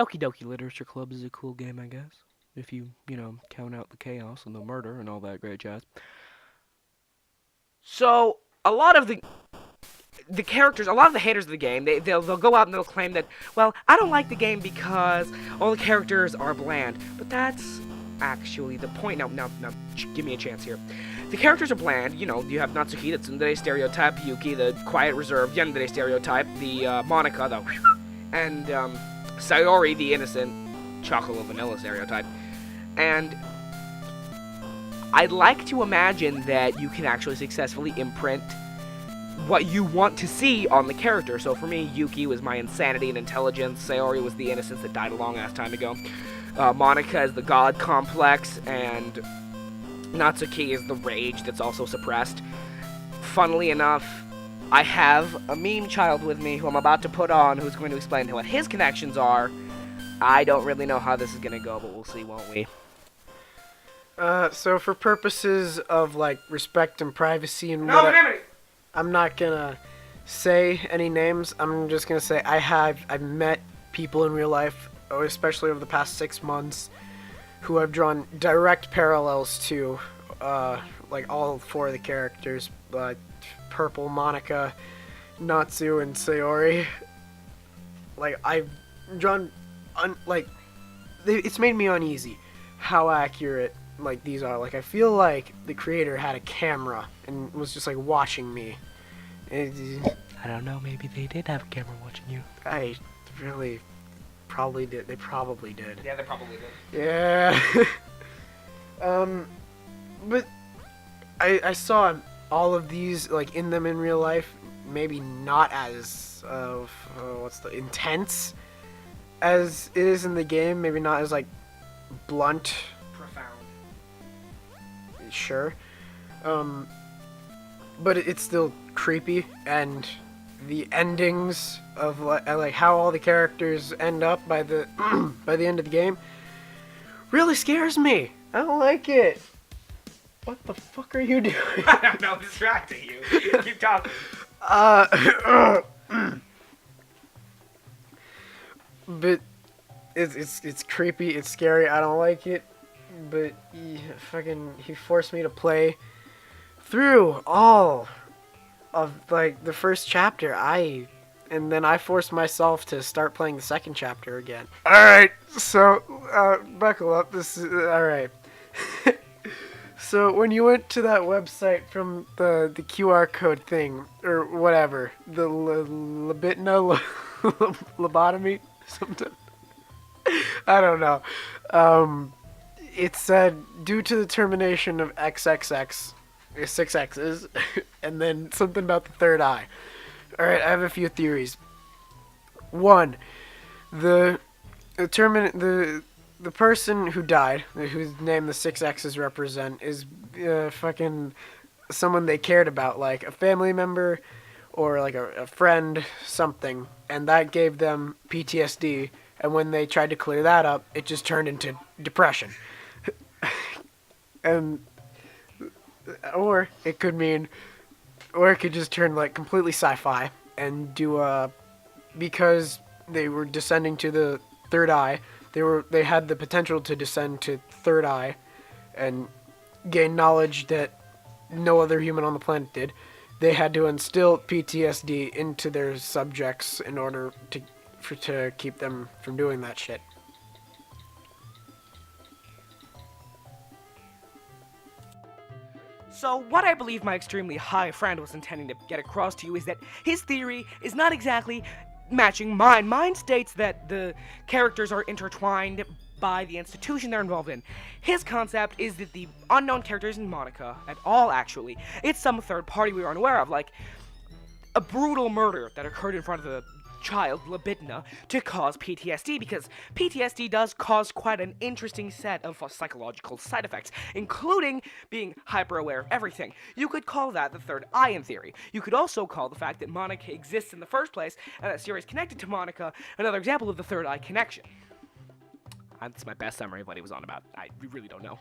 Doki-Doki Literature Club is a cool game, I guess. If you count out the chaos and the murder and all that great jazz. So, a lot of the characters, a lot of the haters of the game, they'll go out and they'll claim that, well, I don't like the game because all the characters are bland. But that's actually the point. Now, give me a chance here. The characters are bland. You have Natsuki, the tsundere stereotype, Yuki, the quiet, reserved yandere stereotype, the Monica, and Sayori, the innocent chocolate vanilla stereotype. And I'd like to imagine that you can actually successfully imprint what you want to see on the character. So for me, Yuki was my insanity and intelligence, Sayori was the innocence that died a long ass time ago, Monica is the god complex, and Natsuki is the rage that's also suppressed. Funnily enough, I have a meme child with me who I'm about to put on who's going to explain what his connections are. I don't really know how this is going to go, but we'll see, won't we? So for purposes of, respect and privacy and I'm not gonna say any names. I'm just gonna say I've met people in real life, especially over the past 6 months, who have drawn direct parallels to, all 4 of the characters, Purple, Monica, Natsu, and Sayori. I've drawn, it's made me uneasy how accurate these are. I feel like the creator had a camera and was just watching me. I don't know, maybe they did have a camera watching you. I really probably did. They probably did. Yeah, they probably did. Yeah. But I saw all of these in them in real life, maybe not as intense as it is in the game, maybe not as blunt, Profound. Sure. But it's still creepy, and the endings of how all the characters end up by the by the end of the game really scares me. I don't like it. What the fuck are you doing? I don't know, distracting you. Keep talking. But it's creepy, it's scary, I don't like it. But he forced me to play through all of the first chapter. And then I forced myself to start playing the second chapter again. Alright, so buckle up, this is alright. So when you went to that website from the QR code thing, or whatever, the libitna lobotomy, something, I don't know. It said, due to the termination of XXX, 6 X's, and then something about the third eye. Alright, I have a few theories. 1, the person who died, whose name the 6 X's represent, is someone they cared about, like a family member or a friend, something, and that gave them PTSD, and when they tried to clear that up, it just turned into depression. And or it could just turn completely sci-fi and do because they were descending to the third eye, they had the potential to descend to third eye and gain knowledge that no other human on the planet did. They had to instill PTSD into their subjects in order to keep them from doing that shit. So what I believe my extremely high friend was intending to get across to you is that his theory is not exactly matching mine. Mine states that the characters are intertwined by the institution they're involved in. His concept is that the unknown character isn't Monica at all, actually. It's some third party we were unaware of, like a brutal murder that occurred in front of the child, Libidna, to cause PTSD, because PTSD does cause quite an interesting set of psychological side effects, including being hyper-aware of everything. You could call that the third eye in theory. You could also call the fact that Monica exists in the first place, and that Siri is connected to Monica, another example of the third eye connection. That's my best summary of what he was on about. I really don't know.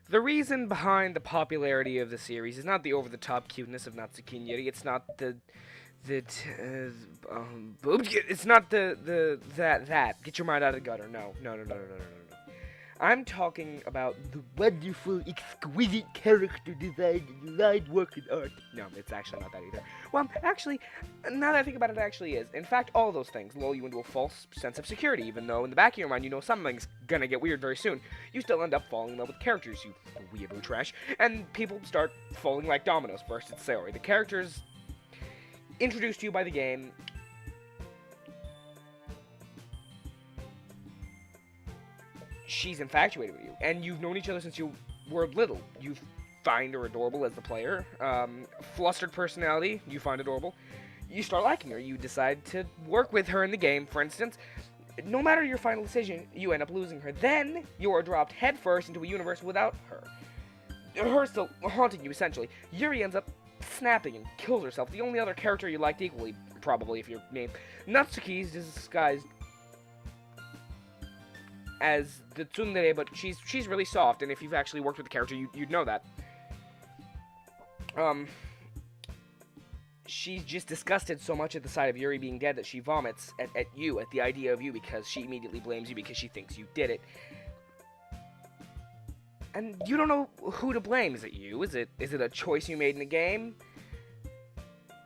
The reason behind the popularity of the series is not the over-the-top cuteness of Natsuki Yuri. It's not it's not that. Get your mind out of the gutter. No. I'm talking about the wonderful, exquisite character design and line work and art. No, it's actually not that either. Well, actually, now that I think about it, it actually is. In fact, all those things lull you into a false sense of security, even though in the back of your mind you know something's gonna get weird very soon. You still end up falling in love with characters, you weirdo trash, and people start falling like dominoes. First it's Sayori. The characters introduced to you by the game she's infatuated with you, and you've known each other since you were little. You find her adorable as the player. Flustered personality, you find adorable. You start liking her. You decide to work with her in the game, for instance. No matter your final decision, you end up losing her. Then you are dropped headfirst into a universe without her. Her still haunting you, essentially. Yuri ends up snapping and kills herself. The only other character you liked equally, probably, if you're me. Natsuki's disguised as the tsundere, but she's really soft, and if you've actually worked with the character, you'd know that. She's just disgusted so much at the sight of Yuri being dead that she vomits at you, at the idea of you, because she immediately blames you because she thinks you did it. And you don't know who to blame. Is it you? Is it a choice you made in the game?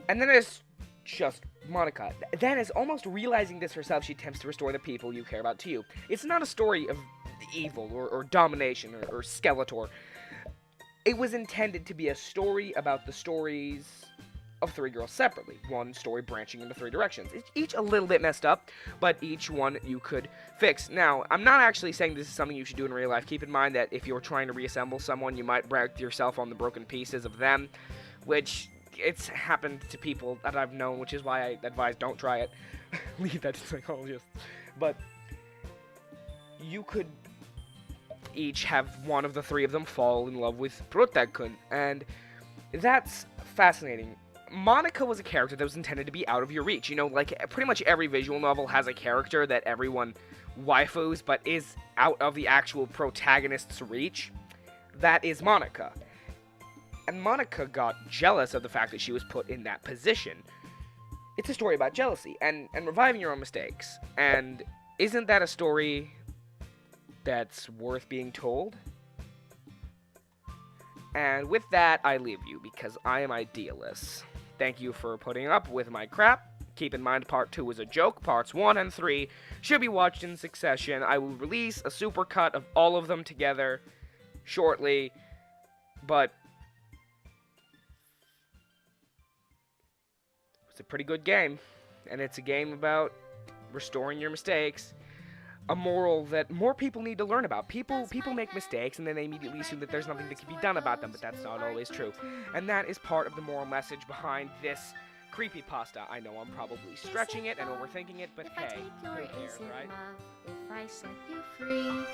And then there's just Monica. Then, as almost realizing this herself, she attempts to restore the people you care about to you. It's not a story of evil or domination or Skeletor. It was intended to be a story about the stories of three girls separately. One story branching into three directions. It's each a little bit messed up, but each one you could fix. Now, I'm not actually saying this is something you should do in real life. Keep in mind that if you're trying to reassemble someone, you might break yourself on the broken pieces of them, which it's happened to people that I've known, which is why I advise don't try it. Leave that to psychologists. But you could each have one of the three of them fall in love with Protag-kun, and that's fascinating. Monica was a character that was intended to be out of your reach. You know, like, pretty much every visual novel has a character that everyone waifus, but is out of the actual protagonist's reach. That is Monica. And Monica got jealous of the fact that she was put in that position. It's a story about jealousy and reviving your own mistakes. And isn't that a story that's worth being told? And with that, I leave you, because I am idealist. Thank you for putting up with my crap. Keep in mind, part 2 is a joke. Parts 1 and 3 should be watched in succession. I will release a supercut of all of them together shortly, but it's a pretty good game, and it's a game about restoring your mistakes. A moral that more people need to learn about. People make mistakes, and then they immediately assume that there's nothing that can be done about them, but that's not always true. And that is part of the moral message behind this creepypasta. I know I'm probably stretching it and overthinking it, but hey, who cares, right? If I set you free.